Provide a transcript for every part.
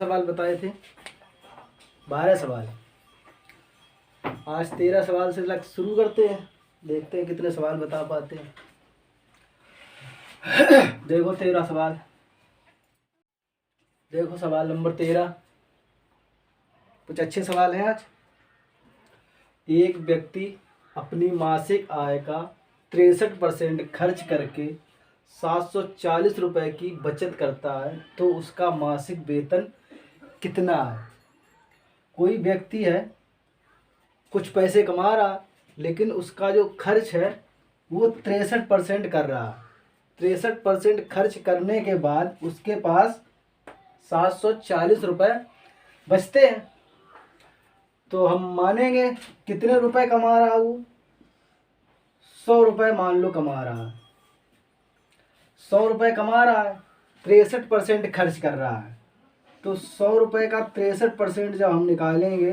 सवाल बताए थे, 12 सवाल। आज 13 सवाल से लग शुरू करते हैं, देखते हैं कितने सवाल बता पाते हैं। देखो 13 सवाल, देखो सवाल नंबर 13। कुछ अच्छे सवाल हैं आज। एक व्यक्ति अपनी मासिक आय का 63% खर्च करके 740 रुपये की बचत करता है, तो उसका मासिक वेतन कितना है। कोई व्यक्ति है, कुछ पैसे कमा रहा, लेकिन उसका जो खर्च है वो 63% कर रहा है। 63% खर्च करने के बाद उसके पास 740 रुपये बचते हैं। तो हम मानेंगे कितने रुपए कमा रहा वो, 100 रुपये मान लो कमा रहा है। 100 रुपये कमा रहा है, 63% खर्च कर रहा है। तो 100 रुपये का 63% जब हम निकालेंगे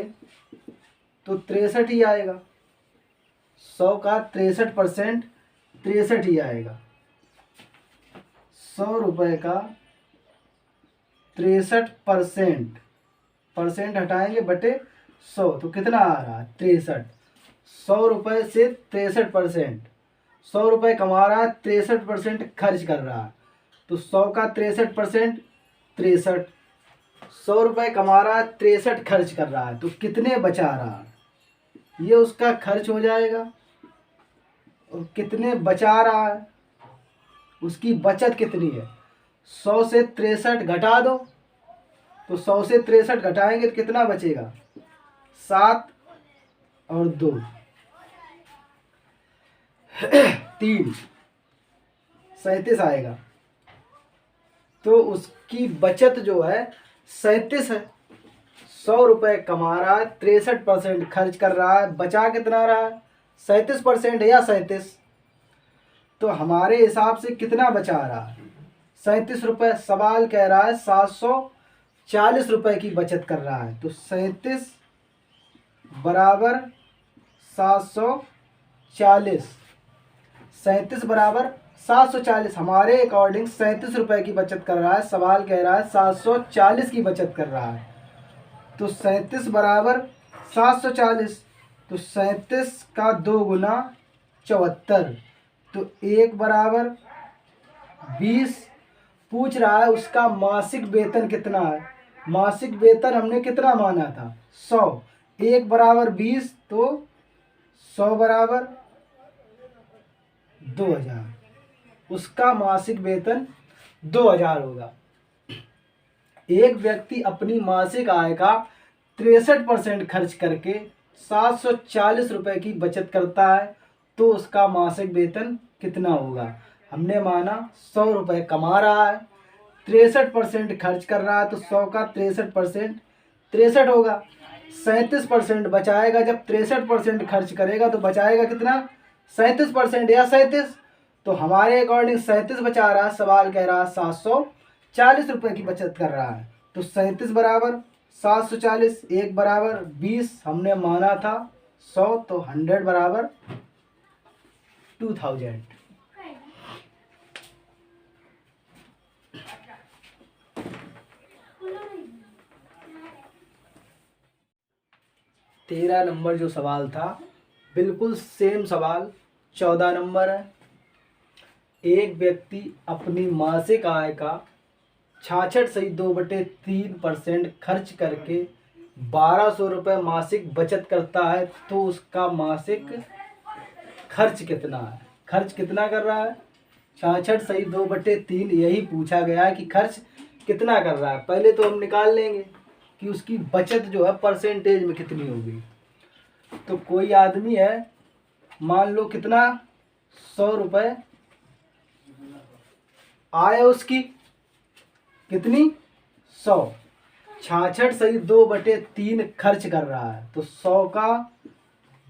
तो 63 ही आएगा। 100 का 63% 63 ही आएगा। 100 रुपये का 63% परसेंट हटाएंगे बटे 100 तो कितना आ रहा है, 63। 100 रुपये से 63%, 100 रुपये कमा रहा है, 63% खर्च कर रहा है। तो 100 का 63% 63। 100 रुपये कमा रहा है, 63 खर्च कर रहा है, तो कितने बचा रहा है, ये उसका खर्च हो जाएगा। और कितने बचा रहा है, उसकी बचत कितनी है। 100 से 63 घटा दो, तो 100 से 63 घटाएंगे तो कितना बचेगा, 7 और 2 3 37 आएगा। तो उसकी बचत जो है 37 है। 100 रुपये कमा रहा है, 63% खर्च कर रहा है, बचा कितना रहा है, 37% या 37। तो हमारे हिसाब से कितना बचा रहा है, 37 रुपये। सवाल कह रहा है 740 रुपये की बचत कर रहा है। तो 37 बराबर 740, 37 बराबर 740। हमारे अकॉर्डिंग 37 रुपये की बचत कर रहा है। सवाल कह रहा है 740 की बचत कर रहा है। तो 37 बराबर 740, तो 37 का 2 गुना 74, तो 1 बराबर 20। पूछ रहा है उसका मासिक वेतन कितना है। मासिक वेतन हमने कितना माना था, 100। 1 बराबर 20, तो 100 बराबर 2000। उसका मासिक वेतन 2000 होगा। एक व्यक्ति अपनी मासिक आय का 63% खर्च करके 740 रुपये की बचत करता है, तो उसका मासिक वेतन कितना होगा। हमने माना 100 रुपये कमा रहा है, 63% खर्च कर रहा है, तो 100 का 63% 63 होगा। 37% बचाएगा, जब 63% खर्च करेगा तो बचाएगा कितना, 37% या 37। तो हमारे अकॉर्डिंग 37 बचा रहा है। सवाल कह रहा है 740 रुपये की बचत कर रहा है। तो 37 बराबर 740, 1 बराबर 20, हमने माना था 100, तो 100 बराबर 2000। तेरह नंबर जो सवाल था बिल्कुल सेम सवाल 14 नंबर है। एक व्यक्ति अपनी मासिक आय का 66.2/3% खर्च करके 1200 रुपये मासिक बचत करता है, तो उसका मासिक खर्च कितना है। खर्च कितना कर रहा है, 66.2/3, यही पूछा गया है कि खर्च कितना कर रहा है। पहले तो हम निकाल लेंगे कि उसकी बचत जो है परसेंटेज में कितनी होगी। तो कोई आदमी है, मान लो कितना, 100 रुपये आय उसकी, कितनी, 100। 66.2/3 खर्च कर रहा है, तो 100 का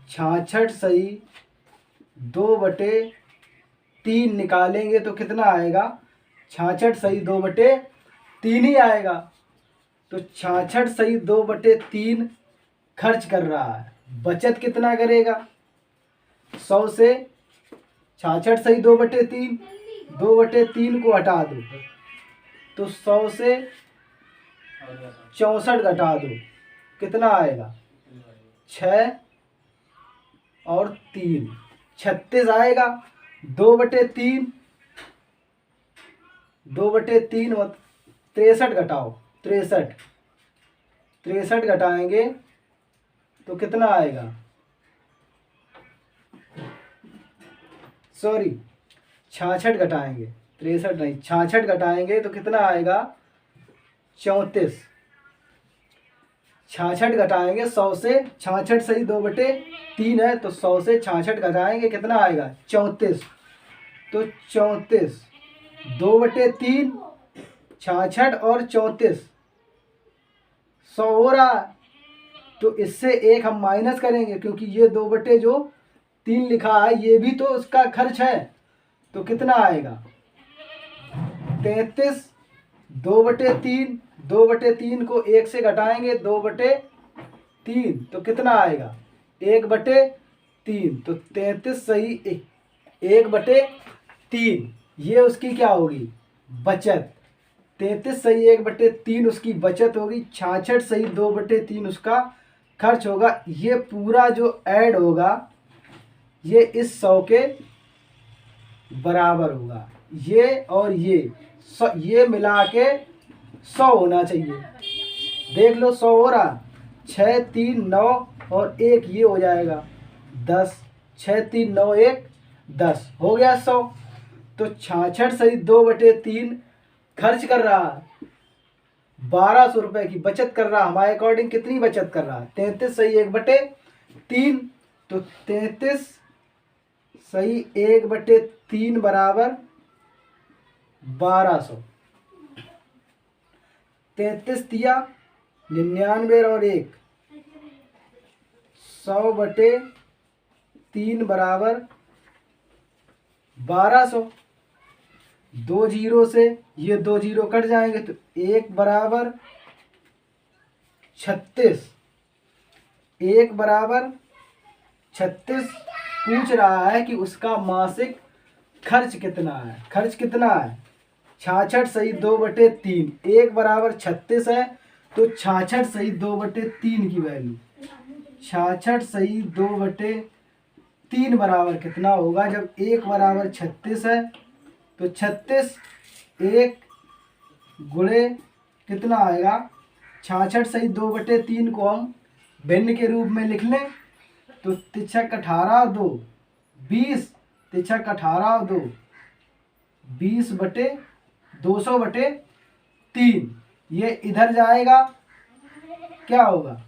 66.2/3 निकालेंगे तो कितना आएगा, 66.2/3 ही आएगा। तो 66.2/3 खर्च कर रहा है, बचत कितना करेगा, 100 से 66.2/3, 2/3 को हटा दो, तो 100 से 64 घटा दो, कितना आएगा? 6 और 3, 36 आएगा। 2/3, 2/3 और 63 घटाओ, 63 घटाएंगे तो कितना आएगा? सॉरी, 66 घटाएंगे, 63 नहीं, 66 घटाएंगे तो कितना आएगा? 34। 66 घटाएंगे 100 से, 66 सही 2/3 है, तो 100 से 66 घटाएंगे कितना आएगा? 34। तो 34, 2/3, 66 और 34, 100 हो रहा है। तो इससे एक हम माइनस करेंगे, क्योंकि ये 2/3 लिखा है, ये भी तो उसका खर्च है। तो कितना आएगा? 33। 2/3, 2/3 को 1 से घटाएंगे, 2/3, तो कितना आएगा? 1/3। तो 33 सही 1/3, ये उसकी क्या होगी? बचत। 33 सही 1/3 उसकी बचत होगी। 66 सही 2/3 उसका खर्च होगा। ये पूरा जो ऐड होगा ये इस 100 के बराबर होगा। ये और ये मिला के 100 होना चाहिए। देख लो 100 हो रहा, 6 3 9 और 1 ये हो जाएगा 10, 6 3 9 1 10 हो गया 100। तो 66 सही 2/3 खर्च कर रहा है, 1200 रुपये की बचत कर रहा है। हमारे अकॉर्डिंग कितनी बचत कर रहा है? 33 सही 1/3, तो 33 सही 1/3 बराबर 1200। 33 दिया 99 और 1, 100/3 बराबर 1200। 2 जीरो से ये 2 जीरो कट जाएंगे, तो 1 बराबर 36, 1 बराबर 36। पूछ रहा है कि उसका मासिक खर्च कितना है। खर्च कितना है? 66 सही 2/3, 1 बराबर 36 है, तो 66 सही 2/3 की वैल्यू, 66 सही 2/3 बराबर कितना होगा? जब 1 बराबर 36 है, तो 36 1 गुणे कितना आएगा? 66 सही 2/3 को हम भिन्न के रूप में लिख लें, तो 3 18 और 2 20, 3 18 और 2 20/200/3। ये इधर जाएगा, क्या होगा?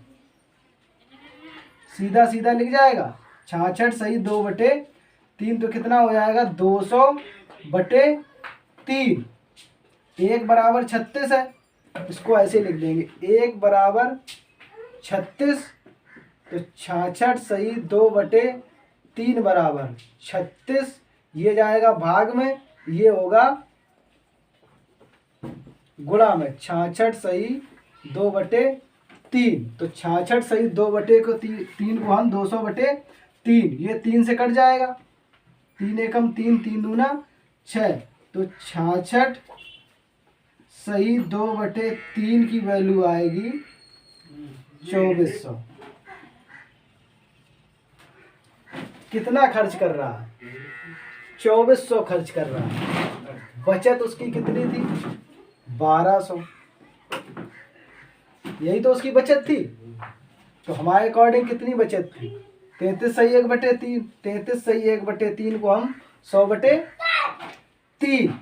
सीधा सीधा लिख जाएगा। 66 सही 2/3, तो कितना हो जाएगा? 200/3। 1 बराबर 36 है, इसको ऐसे लिख देंगे, 1 बराबर 36, तो 66 सही 2/3 बराबर 36। ये जाएगा भाग में, ये होगा गुणा में। 66 सही 2/3, तो 66 सही 2/3 को हम 200/3, ये 3 से कट जाएगा, 3 एकम 3, 3 दूना 6, तो 66 सही 2/3 की वैल्यू आएगी 2400। कितना खर्च कर रहा है? 2400 खर्च कर रहा है। बचत उसकी कितनी थी? 1200। यही तो उसकी बचत थी। तो हमारे अकॉर्डिंग कितनी बचत थी? 33 सही 1/3, 33 सही 1/3 को हम 100/3,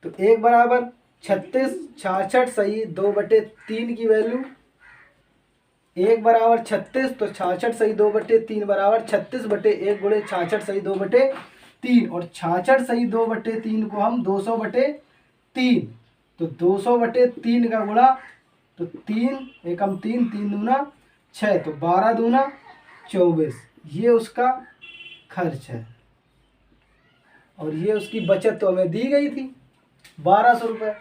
तो 1 बराबर 36, 66 सही 2/3 की वैल्यू, 1 बराबर 36, तो 66 सही 2/3 बराबर 36/1 गुणे 66 सही 2/3, और 66 सही 2/3 को हम 200/3, तो 200/3 का गुणा, तो 3 एकम 3, 3 दूना 6, तो 12 दूना 24। ये उसका खर्च है, और ये उसकी बचत तो हमें दी गई थी 1200 रुपये।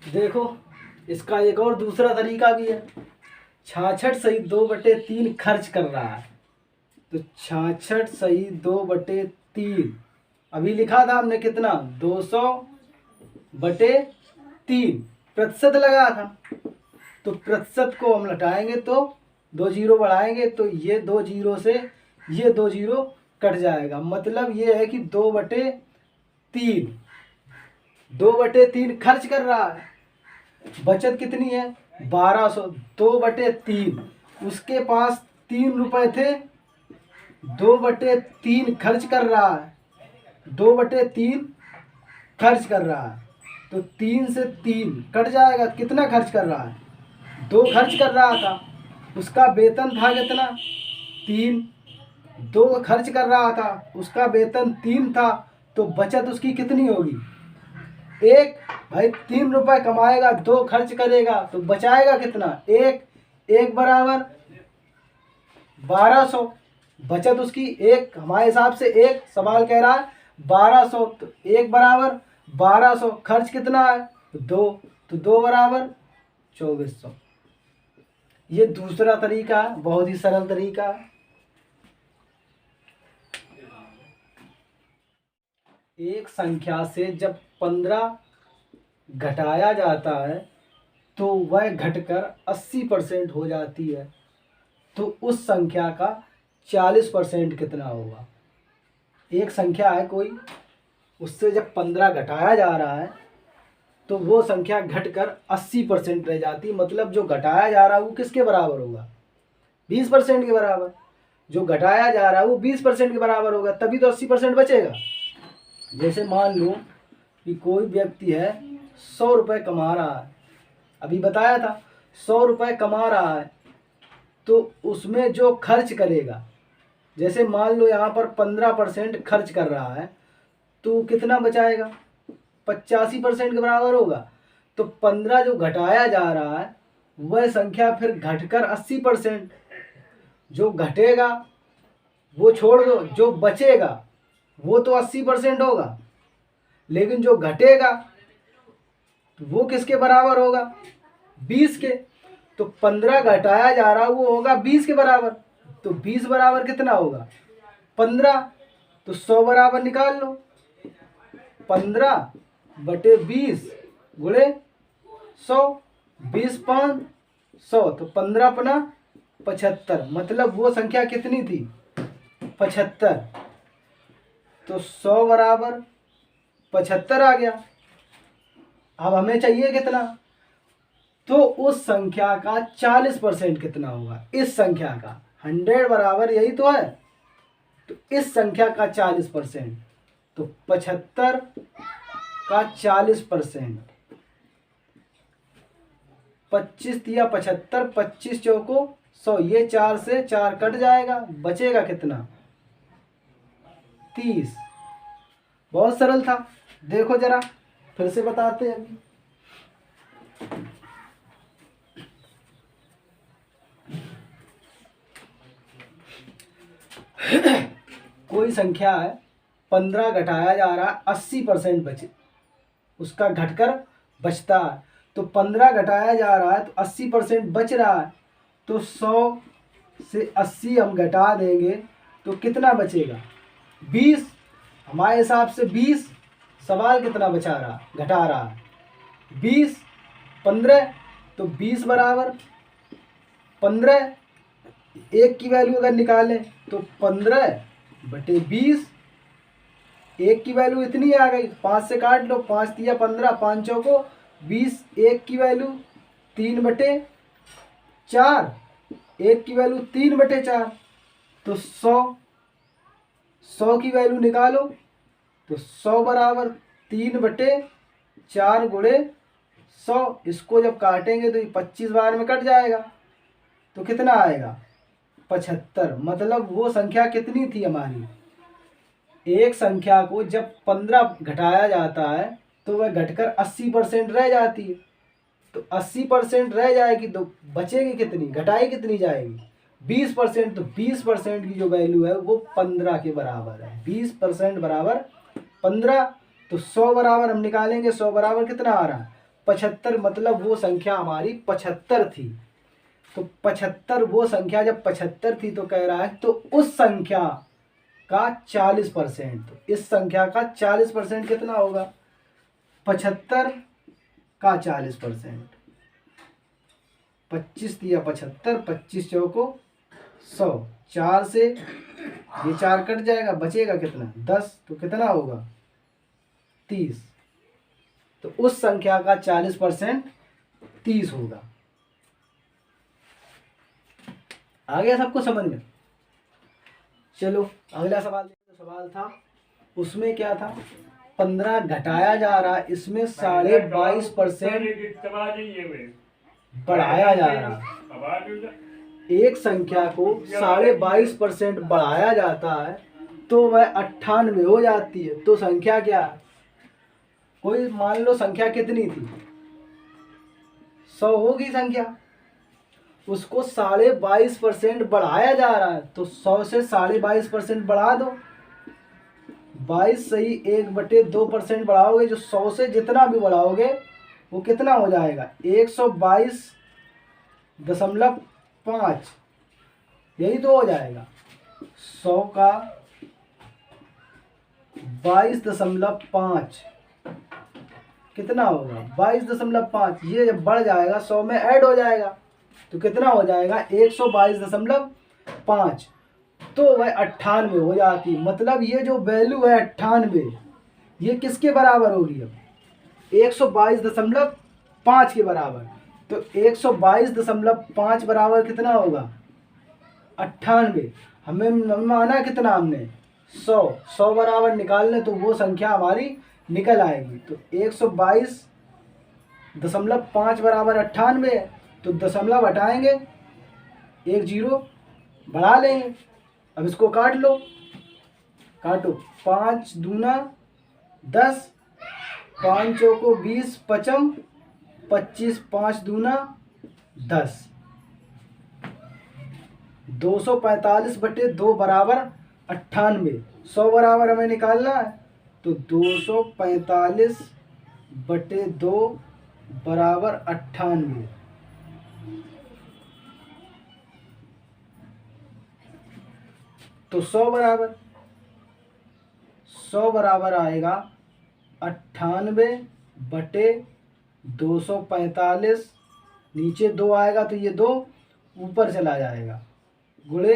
देखो इसका एक और दूसरा तरीका भी है। 66 सही 2/3 खर्च कर रहा है। तो 66 सही 2/3 अभी लिखा था हमने कितना, 200/3 प्रतिशत लगा था। तो प्रतिशत को हम लटाएंगे तो 2 जीरो बढ़ाएंगे तो ये 2 जीरो से ये 2 जीरो कट जाएगा। मतलब ये है कि 2/3 2/3 खर्च कर रहा है। बचत कितनी है, 1200। 2/3 उसके पास 3 रुपए थे, 2/3 खर्च कर रहा है। 2/3 खर्च कर रहा है तो 3 से 3 कट जाएगा। कितना खर्च कर रहा है, 2 खर्च कर रहा था। उसका वेतन था कितना, 3। 2 खर्च कर रहा था, उसका वेतन 3 था। तो बचत उसकी कितनी होगी, 1। भाई 3 रुपए कमाएगा, 2 खर्च करेगा तो बचाएगा कितना, 1। 1 बराबर 1200। बचत उसकी 1, हमारे हिसाब से 1, सवाल कह रहा है 1200। तो 1 बराबर 1200, खर्च कितना है, 2। तो 2 बराबर 2400। ये दूसरा तरीका है, बहुत ही सरल तरीका है। एक संख्या से जब 15 घटाया जाता है तो वह घटकर 80% हो जाती है। तो उस संख्या का 40% कितना होगा। एक संख्या है कोई, उससे जब 15 घटाया जा रहा है तो वो संख्या घटकर 80% रह जाती। मतलब जो घटाया जा रहा है वो किसके बराबर होगा, 20% के बराबर। जो घटाया जा रहा है वो 20% के बराबर होगा, तभी तो 80% बचेगा। जैसे मान लो कि कोई व्यक्ति है 100 रुपये कमा रहा है, अभी बताया था 100 रुपये कमा रहा है। तो उसमें जो खर्च करेगा, जैसे मान लो यहाँ पर 15% खर्च कर रहा है तो कितना बचाएगा, 85% के बराबर होगा। तो 15 जो घटाया जा रहा है वह संख्या फिर घटकर 80%। जो घटेगा वो छोड़ दो, जो बचेगा वो तो 80% होगा, लेकिन जो घटेगा वो किसके बराबर होगा, 20 के। तो 15 घटाया जा रहा वो होगा 20 के बराबर। तो 20 बराबर कितना होगा, 15। तो 100 बराबर निकाल लो, 15/20 गुणे 100। 20 5 100 तो 15×5 मतलब वो संख्या कितनी थी, 75। तो 100 बराबर 75 आ गया। अब हमें चाहिए कितना, तो उस संख्या का 40% कितना होगा, इस संख्या का। 100 बराबर यही तो है। तो इस संख्या का 40%, तो 75 का 40%, 25 या 75, 25 चौको 100, ये 4 से 4 कट जाएगा, बचेगा कितना, 30। बहुत सरल था। देखो जरा फिर से बताते हैं अभी। कोई संख्या है, 15 घटाया जा रहा है, 80% बचे, उसका घटकर बचता है। तो 15 घटाया जा रहा है तो 80% बच रहा है। तो 100 से 80 हम घटा देंगे तो कितना बचेगा, 20। हमारे हिसाब से 20। सवाल कितना बचा रहा, घटा रहा है, 20। 15 तो 20 बराबर 15। एक की वैल्यू अगर निकालें तो 15/20। एक की वैल्यू इतनी आ गई, 5 से काट लो, 5 तिया 15, 5 चौको 20। एक की वैल्यू 3/4। एक की वैल्यू 3/4। तो 100 की वैल्यू निकालो तो 100 बराबर 3/4 गुणे 100। इसको जब काटेंगे तो ये 25 बार में कट जाएगा। तो कितना आएगा, 75। मतलब वो संख्या कितनी थी हमारी, एक संख्या को जब 15 घटाया जाता है तो वह घटकर 80% रह जाती है। तो 80% रह जाएगी तो बचेगी कितनी, घटाई कितनी जाएगी, 20%। तो 20% की जो वैल्यू है वो 15 के बराबर है। 20% बराबर 15। तो 100 बराबर हम निकालेंगे, 100 बराबर कितना आ रहा है, 75 मतलब वो संख्या हमारी 75 थी। तो 75 वो संख्या जब 75 थी तो कह रहा है तो उस संख्या का 40%, तो इस संख्या का 40% कितना होगा? 75 का 40%, 25 दिया 75, 25 चौको 100, 4 से ये 4 कट जाएगा, बचेगा कितना? 10, तो कितना होगा? 30। तो उस संख्या का 40% 30 होगा। आ गया सबको समझ में? चलो अगला सवाल देखो। सवाल था उसमें क्या था? 15 घटाया जा रहा है, इसमें 22.5% बढ़ाया जा रहा है। एक संख्या को 22.5% बढ़ाया जाता है तो वह 98 हो जाती है। तो संख्या क्या है? कोई मान लो संख्या कितनी थी? 100 होगी संख्या, उसको 22.5% बढ़ाया जा रहा है तो 100 से 22.5% बढ़ा दो। 22 सही 1/2% बढ़ाओगे, जो 100 से जितना भी बढ़ाओगे वो कितना हो जाएगा? 122.5, यही तो हो जाएगा। 100 का 22.5 कितना होगा? 22.5। ये जब बढ़ जाएगा 100 में ऐड हो जाएगा तो कितना हो जाएगा? 122.5। तो वह 98 हो जाती। मतलब ये जो वैल्यू है 98, ये किसके बराबर होगी? अब 122.5 के बराबर। तो 122.5 बराबर कितना होगा? 98। हमें माना कितना? हमने 100 बराबर निकालने, तो वो संख्या हमारी निकल आएगी। तो 122.5 बराबर 98 है, तो दशमलव हटाएंगे, 1 0 बढ़ा लेंगे। अब इसको काट लो, काटो। 5 दूना 10, 5 चौको 20, 55, 25, 5 दूना 10, 245/2 बराबर 98। 100 बराबर हमें निकालना है, तो 245/2 बराबर 98। तो 100 बराबर आएगा 98/245। नीचे 2 आएगा तो ये 2 ऊपर चला जाएगा, गुणे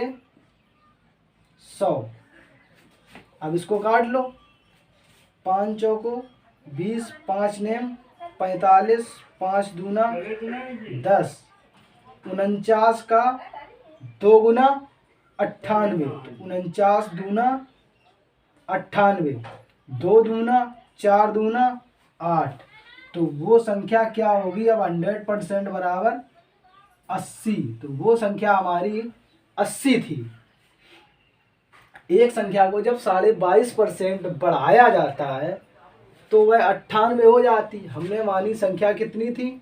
100। अब इसको काट लो। 5 चौको 20, 5 नेम 45, 5 दूना 10, 49 का 2 गुना 98, 49 दूना 98, 2 दूना 4 दूना 8। तो वो संख्या क्या होगी? अब 100% बराबर 80। तो वो संख्या हमारी 80 थी। एक संख्या को जब 22.5% बढ़ाया जाता है तो वह 98 हो जाती। हमने मानी संख्या कितनी थी?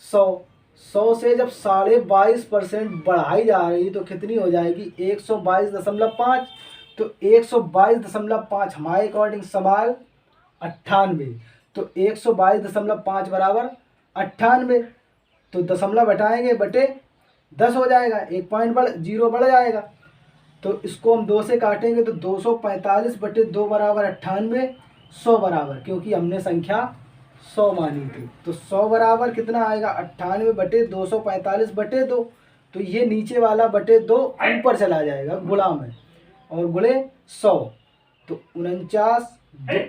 100 से जब 22.5% बढ़ाई जा रही तो कितनी हो जाएगी? 122.5। तो 122.5 हमारे अकॉर्डिंग सवाल 98। तो 122.5 बराबर 98। तो दशमलव हटाएंगे, बटे 10 हो जाएगा, 1 पॉइंट 0 बढ़ जाएगा। तो इसको हम 2 से काटेंगे तो 245/2 बराबर 98, 100 बराबर, क्योंकि हमने संख्या 100 मानी थी। तो 100 बराबर कितना आएगा? 98/245/2। तो ये नीचे वाला बटे 2 ऊपर चला जाएगा गुणा में, और गुणे 100। तो 49,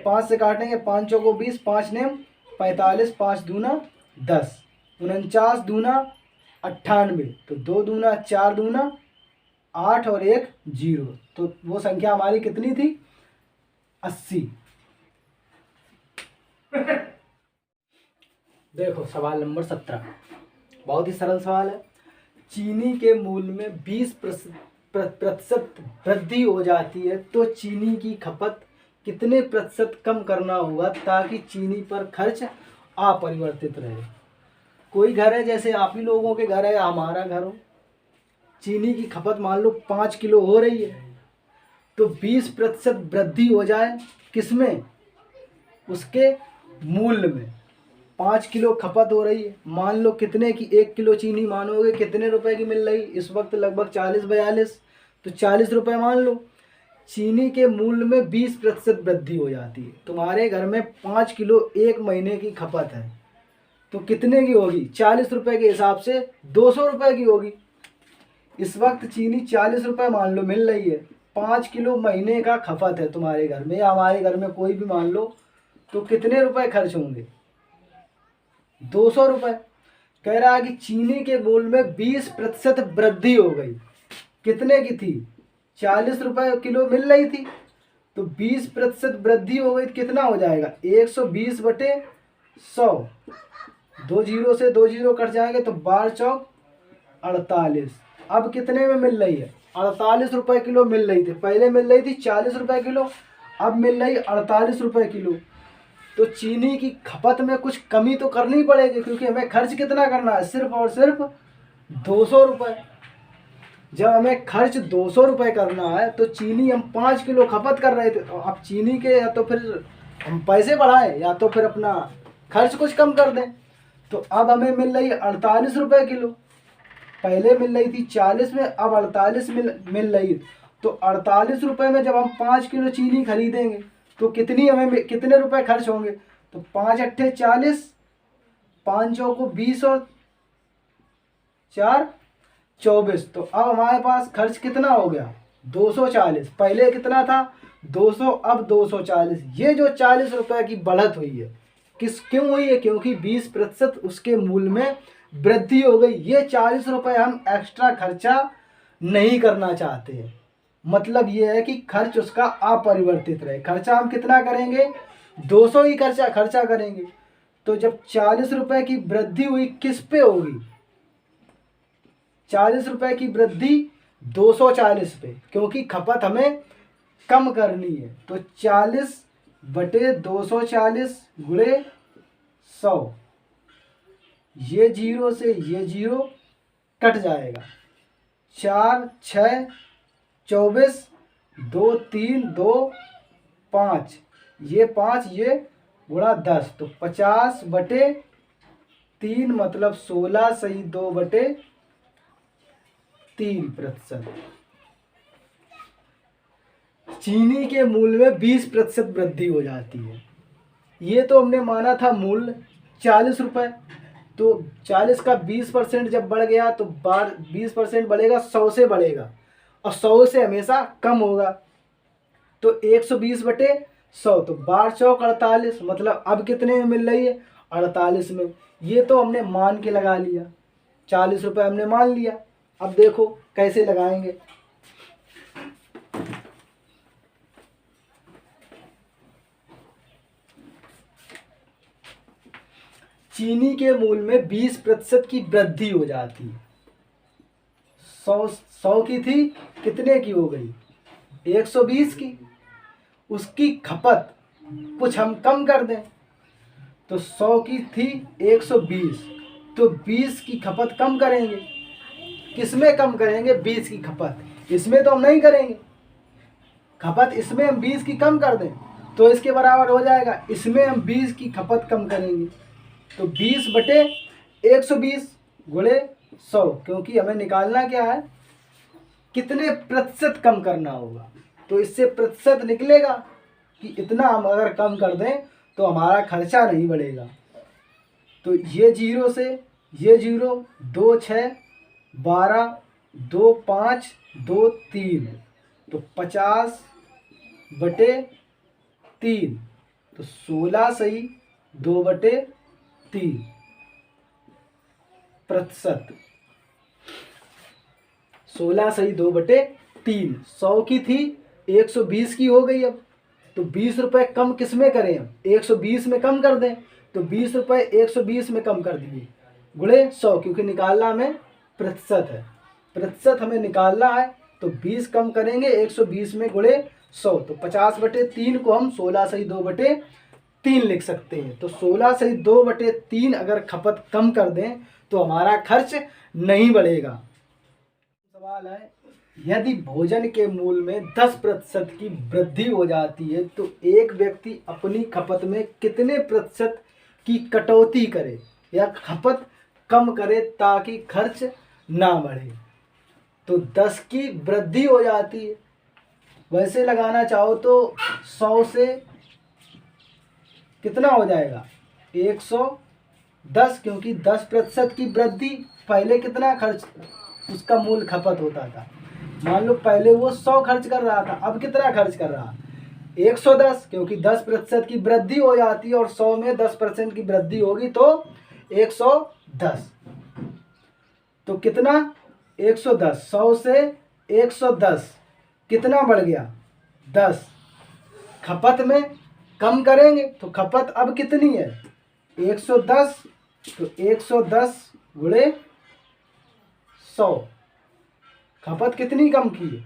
5 से काटेंगे, 5 चौको 20, 5 नेम 45, 5 दूना 10, 49 दूना 98, तो 2 दूना 4 दूना 8 और 1 0। तो वो संख्या हमारी कितनी थी? 80। देखो सवाल नंबर 17, बहुत ही सरल सवाल है। चीनी के मूल्य में 20% वृद्धि हो जाती है तो चीनी की खपत कितने प्रतिशत कम करना होगा ताकि चीनी पर खर्च अपरिवर्तित रहे? कोई घर है, जैसे आप ही लोगों के घर है या हमारा घर हो, चीनी की खपत मान लो 5 किलो हो रही है, तो 20% वृद्धि हो जाए किसमें? उसके मूल्य में। 5 किलो खपत हो रही है, मान लो कितने की 1 किलो चीनी मानोगे कितने रुपए की मिल रही इस वक्त, लगभग 40-42, तो 40 रुपये मान लो। चीनी के मूल्य में 20% वृद्धि हो जाती है। तुम्हारे घर में 5 किलो 1 महीने की खपत है तो कितने की होगी, 40 रुपये के हिसाब से 200 रुपये की होगी। इस वक्त चीनी 40 रुपये मान लो मिल रही है, 5 किलो महीने का खपत है तुम्हारे घर में या हमारे घर में कोई भी मान लो, तो कितने रुपए खर्च होंगे, 200 रुपये। कह रहा है कि चीनी के मूल्य में 20% वृद्धि हो गई, कितने की थी, 40 रुपये किलो मिल रही थी, तो 20% वृद्धि हो गई, कितना हो जाएगा 120/100, 2 जीरो से 2 जीरो कट जाएंगे तो 12 चौक 48। अब कितने में मिल रही है, 48 रुपये किलो मिल रही थी, पहले मिल रही थी 40 रुपये किलो, अब मिल रही 48 रुपये किलो। तो चीनी की खपत में कुछ कमी तो करनी पड़ेगी, क्योंकि हमें खर्च कितना करना है, सिर्फ और सिर्फ 200 रुपये। जब हमें खर्च 200 रुपये करना है तो चीनी हम 5 किलो खपत कर रहे थे, तो अब चीनी के या तो फिर हम पैसे बढ़ाएं या तो फिर अपना खर्च कुछ कम कर दें। तो अब हमें मिल रही है 48 रुपये किलो, पहले मिल रही थी 40 में, अब 48 मिल रही है। तो 48 रुपये में जब हम 5 किलो चीनी खरीदेंगे तो कितनी हमें कितने रुपए खर्च होंगे, तो 5 अट्ठे 40, 5 चौको 20 और 4 24। तो अब हमारे पास खर्च कितना हो गया, 240। पहले कितना था 200, अब 240। ये जो 40 रुपए की बढ़त हुई है क्यों हुई है, क्योंकि 20% उसके मूल्य में वृद्धि हो गई। ये 40 रुपये हम एक्स्ट्रा खर्चा नहीं करना चाहते हैं, मतलब ये है कि खर्च उसका अपरिवर्तित रहे। खर्चा हम कितना करेंगे, 200 ही खर्चा करेंगे। तो जब 40 रुपये की वृद्धि हुई किस पे होगी, 40 रुपये की वृद्धि 240 पे, क्योंकि खपत हमें कम करनी है। तो 40/240 गुणे 100, ये जीरो से ये जीरो कट जाएगा, 4 6 24, 2 3 2 5, ये 5 ये गुणा 10, तो 50/3 मतलब 16 सही 2/3%। चीनी के मूल्य में 20% वृद्धि हो जाती है। ये तो हमने माना था मूल्य 40 रुपये, तो 40 का 20% जब बढ़ गया तो 20% बढ़ेगा, 100 से बढ़ेगा और 100 से हमेशा कम होगा। तो 120/100, तो 12 चौक 48, मतलब अब कितने में मिल रही है, 48 में। ये तो हमने मान के लगा लिया, 40 रुपये हमने मान लिया। अब देखो कैसे लगाएंगे। चीनी के मूल्य में 20% की वृद्धि हो जाती है। 100 की थी, कितने की हो गई, 120 की। उसकी खपत कुछ हम कम कर दें, तो 100 की थी 120, तो 20 की खपत कम करेंगे। किसमें कम करेंगे, 20 की खपत, इसमें तो हम नहीं करेंगे खपत, इसमें हम 20 की कम कर दें तो इसके बराबर हो जाएगा। इसमें हम 20 की खपत कम करेंगे, तो 20/120 गुणे 100, क्योंकि हमें निकालना क्या है, कितने प्रतिशत कम करना होगा। तो इससे प्रतिशत निकलेगा कि इतना हम अगर कम कर दें तो हमारा खर्चा नहीं बढ़ेगा। तो ये जीरो से ये जीरो, 2 6 12, 2 5 2 3, तो 50/3, तो 16 सही 2/3%। 16 सही 2/3। 100 की थी 120 की हो गई। अब तो 20 रुपये कम किस में करें, हम 120 में कम कर दें, तो 20 रुपये 120 में कम कर दिए गुणे 100, क्योंकि निकालना हमें प्रतिशत है, प्रतिशत हमें निकालना है। तो 20 कम करेंगे 120 में गुणे 100, तो 50/3 को हम 16 सही 2/3 लिख सकते हैं। तो 16 सही 2/3 अगर खपत कम कर दें तो हमारा खर्च नहीं बढ़ेगा। सवाल है, यदि भोजन के मूल्य में 10% की वृद्धि हो जाती है तो एक व्यक्ति अपनी खपत में कितने प्रतिशत की कटौती करे या खपत कम करे ताकि खर्च ना बढ़े, तो 10 की वृद्धि हो जाती है। वैसे लगाना चाहो तो 100 से कितना हो जाएगा 110, क्योंकि 10% की वृद्धि, पहले कितना खर्च उसका मूल खपत होता था। मान लो पहले वो 100 खर्च कर रहा था, अब कितना खर्च कर रहा 110, क्योंकि 10% की वृद्धि हो जाती है और 100 में 10% की वृद्धि होगी तो 110। तो कितना 110, 100 से 110 कितना बढ़ गया 10। खपत में कम करेंगे तो खपत अब कितनी है 110, तो 110 गुणे 100, खपत कितनी कम की है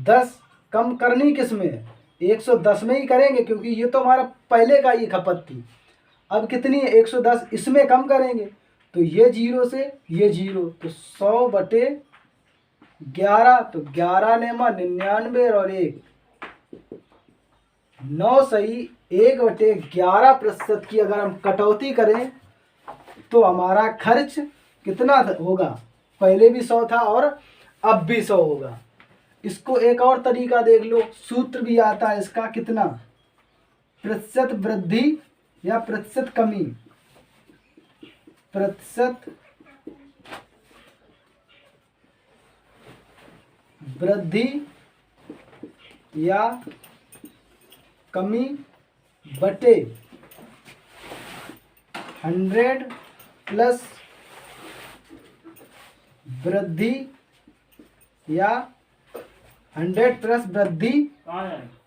10। कम करनी किस में है 110 में ही करेंगे, क्योंकि ये तो हमारा पहले का ही खपत थी। अब कितनी है 110, इसमें कम करेंगे तो ये 0 से ये 0, तो 100 बटे 11, तो 11 ने 99 और 1 9 सही 1 बटे 11% की अगर हम कटौती करें तो हमारा खर्च कितना होगा, पहले भी 100 था और अब भी 100 होगा। इसको एक और तरीका देख लो, सूत्र भी आता है इसका, कितना प्रतिशत वृद्धि या प्रतिशत कमी, प्रतिशत वृद्धि या कमी बटे 100 प्लस वृद्धि या 100 प्लस वृद्धि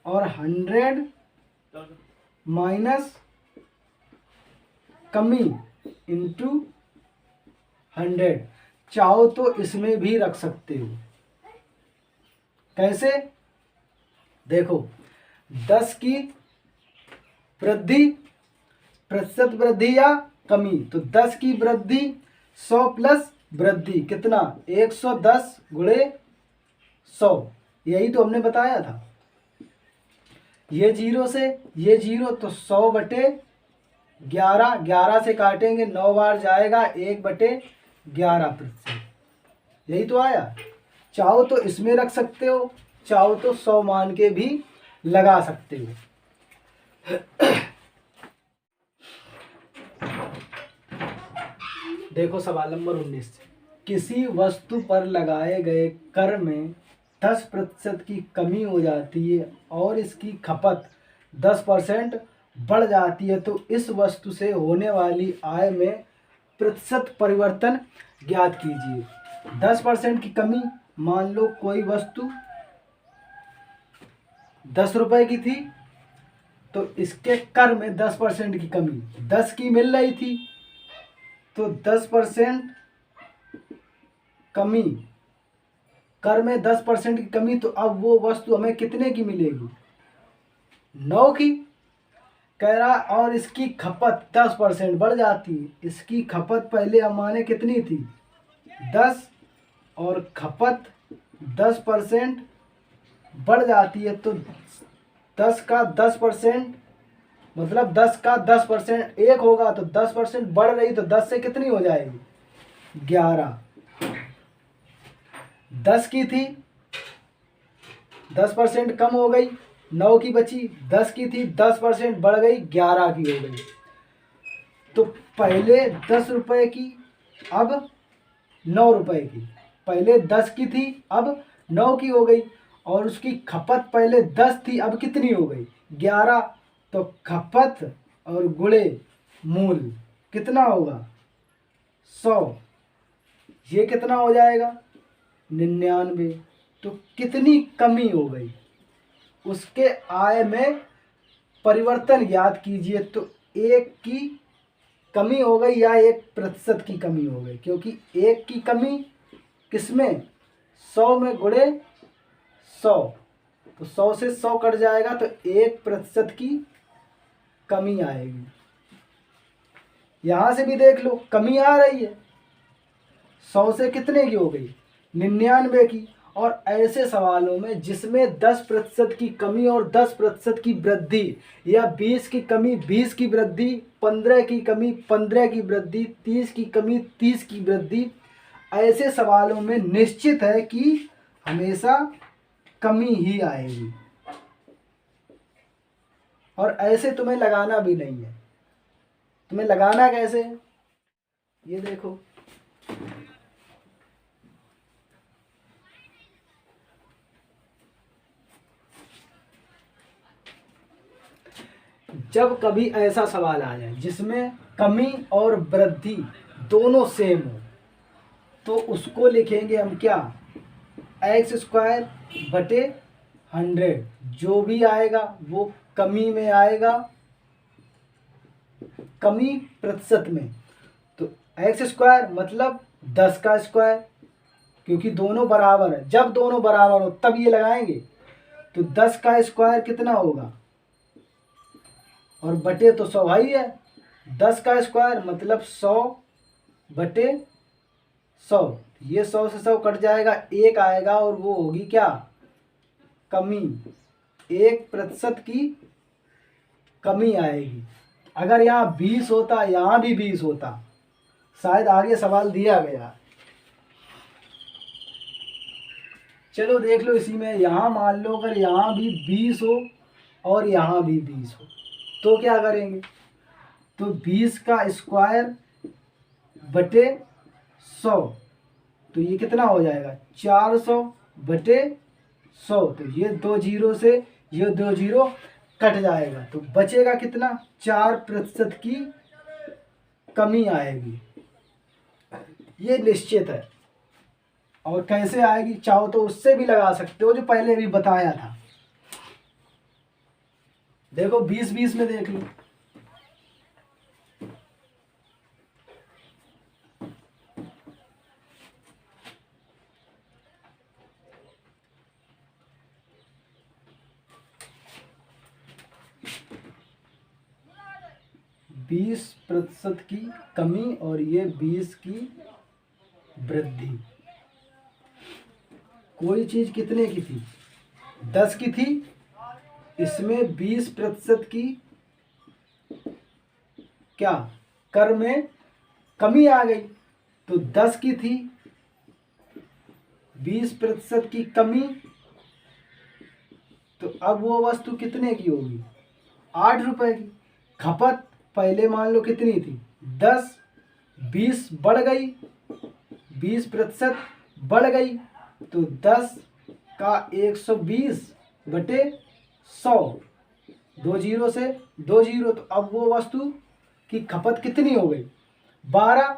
और 100 माइनस कमी इंटू 100। चाहो तो इसमें भी रख सकते हो। कैसे, देखो 10 की वृद्धि, प्रतिशत वृद्धि या कमी, तो 10 की वृद्धि 100 प्लस वृद्धि कितना 110 गुणे 100, यही तो हमने बताया था। ये 0 से ये 0, तो 100 बटे 11, 11 से काटेंगे 9 बार जाएगा 1 बटे 11%, यही तो आया। चाहो तो इसमें रख सकते हो, चाहो तो 100 मान के भी लगा सकते हो। देखो सवाल नंबर 19, किसी वस्तु पर लगाए गए कर में 10% की कमी हो जाती है और इसकी खपत 10% बढ़ जाती है, तो इस वस्तु से होने वाली आय में प्रतिशत परिवर्तन ज्ञात कीजिए। 10% की कमी, मान लो कोई वस्तु 10 रुपए की थी, तो इसके कर में 10% की कमी, 10 की मिल रही थी, तो 10% कमी, कर में 10% की कमी, तो अब वो वस्तु हमें कितने की मिलेगी 9 की, कह रहा। और इसकी खपत 10% बढ़ जाती है। इसकी खपत पहले हमारे कितनी थी 10, और खपत 10% बढ़ जाती है, तो 10 का 10% मतलब 10 का 10% 1 होगा, तो 10% बढ़ रही, तो 10 से कितनी हो जाएगी 11। 10 की थी 10% कम हो गई 9 की बची, 10 की थी 10% बढ़ गई 11 की हो गई। तो पहले 10 रुपए की अब 9 रुपए की, पहले 10 की थी अब 9 की हो गई, और उसकी खपत पहले 10 थी अब कितनी हो गई 11। तो खपत और गुणे मूल कितना होगा 100, ये कितना हो जाएगा 99। तो कितनी कमी हो गई, उसके आय में परिवर्तन याद कीजिए। तो 1 की कमी हो गई या 1% की कमी हो गई, क्योंकि 1 की कमी किसमें 100 में गुणे 100, तो 100 से 100 कट जाएगा, तो 1% की कमी आएगी। यहां से भी देख लो कमी आ रही है, 100 से कितने की हो गई 99 की, और ऐसे सवालों में जिसमें 10% की कमी और 10% की वृद्धि, या 20 की कमी 20 की वृद्धि, 15 की कमी 15 की वृद्धि, 30 की कमी 30 की वृद्धि, ऐसे सवालों में निश्चित है कि हमेशा कमी ही आएगी। और ऐसे तुम्हें लगाना भी नहीं है। तुम्हें लगाना कैसे है, ये देखो। जब कभी ऐसा सवाल आ जाए जिसमें कमी और वृद्धि दोनों सेम हो, तो उसको लिखेंगे हम क्या, x² बटे 100। जो भी आएगा वो कमी में आएगा, कमी प्रतिशत में। तो x² मतलब 10 का स्क्वायर, क्योंकि दोनों बराबर है। जब दोनों बराबर हो तब ये लगाएंगे। तो 10 का स्क्वायर कितना होगा, और बटे तो 100 ही है। 10 का स्क्वायर मतलब 100 बटे 100। ये 100 से 100 कट जाएगा, एक आएगा और वो होगी क्या, कमी। 1% की कमी आएगी। अगर यहाँ 20 होता, यहाँ भी 20 होता, शायद आगे सवाल दिया गया। चलो देख लो इसी में, यहाँ मान लो अगर यहाँ भी 20 हो और यहाँ भी 20 हो, तो क्या करेंगे, तो 20 का स्क्वायर बटे 100, तो ये कितना हो जाएगा, 400 बटे 100। तो ये 2 जीरो से ये 2 जीरो कट जाएगा, तो बचेगा कितना, 4% की कमी आएगी। ये निश्चित है। और कैसे आएगी, चाहो तो उससे भी लगा सकते हो जो पहले भी बताया था। देखो 20-20 में देख लो, बीस प्रतिशत की कमी और ये 20 की वृद्धि। कोई चीज कितने की थी, 10 की थी, इसमें 20% की क्या, कर में कमी आ गई। तो 10 की थी, 20% की कमी, तो अब वो वस्तु कितने की होगी, 8 रुपए की। खपत पहले मान लो कितनी थी, 10, 20 बढ़ गई, 20% बढ़ गई, तो 10 का 120 बटे 100, 2 जीरो से 2 जीरो। तो अब वो वस्तु की खपत कितनी हो गई, 12।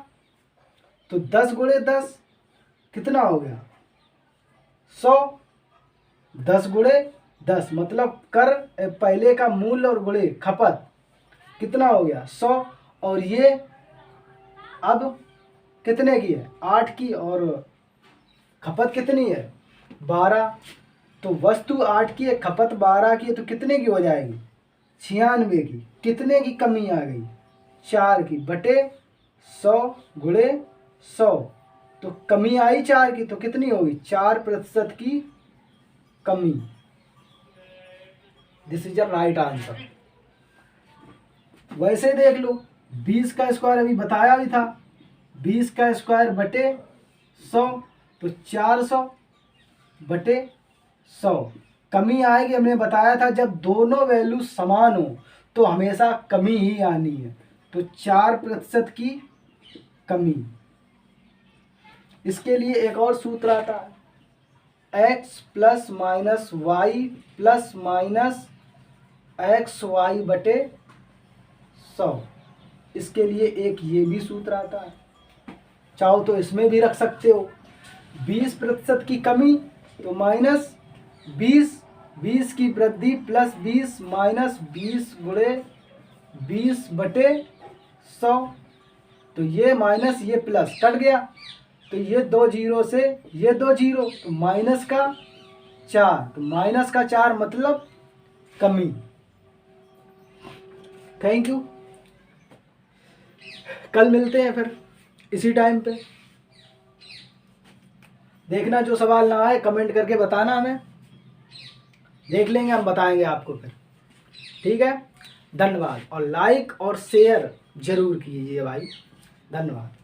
तो 10 गुणे 10 कितना हो गया, 100। 10 गुणे 10 मतलब कर पहले का मूल्य और गुणे खपत कितना हो गया, 100। और ये अब कितने की है, 8 की, और खपत कितनी है, 12। तो वस्तु 8 की है, खपत 12 की है, तो कितने की हो जाएगी, 96 की। कितने की कमी आ गई, 4 की, बटे 100 गुणे 100। तो कमी आई 4 की, तो कितनी होगी, 4% की कमी। This is the right answer. वैसे देख लो, 20 का स्क्वायर अभी बताया भी था, 20 का स्क्वायर बटे 100, तो 400 बटे 100। कमी आएगी, हमने बताया था जब दोनों वैल्यू समान हो तो हमेशा कमी ही आनी है। तो 4% की कमी। इसके लिए एक और सूत्र आता है, x plus minus Y plus minus X Y बटे 100। इसके लिए एक ये भी सूत्र आता है, चाहो तो इसमें भी रख सकते हो। 20% की कमी तो माइनस 20, 20 की वृद्धि प्लस 20 माइनस 20 गुणे 20 बटे 100। तो ये माइनस ये प्लस कट गया, तो ये 2 जीरो से ये 2 जीरो, तो माइनस का 4। तो माइनस का 4 मतलब कमी। Thank you. कल मिलते हैं फिर इसी टाइम पे। देखना जो सवाल ना आए कमेंट करके बताना हमें, देख लेंगे, हम बताएंगे आपको फिर। ठीक है, धन्यवाद। और लाइक और शेयर जरूर कीजिए भाई, धन्यवाद।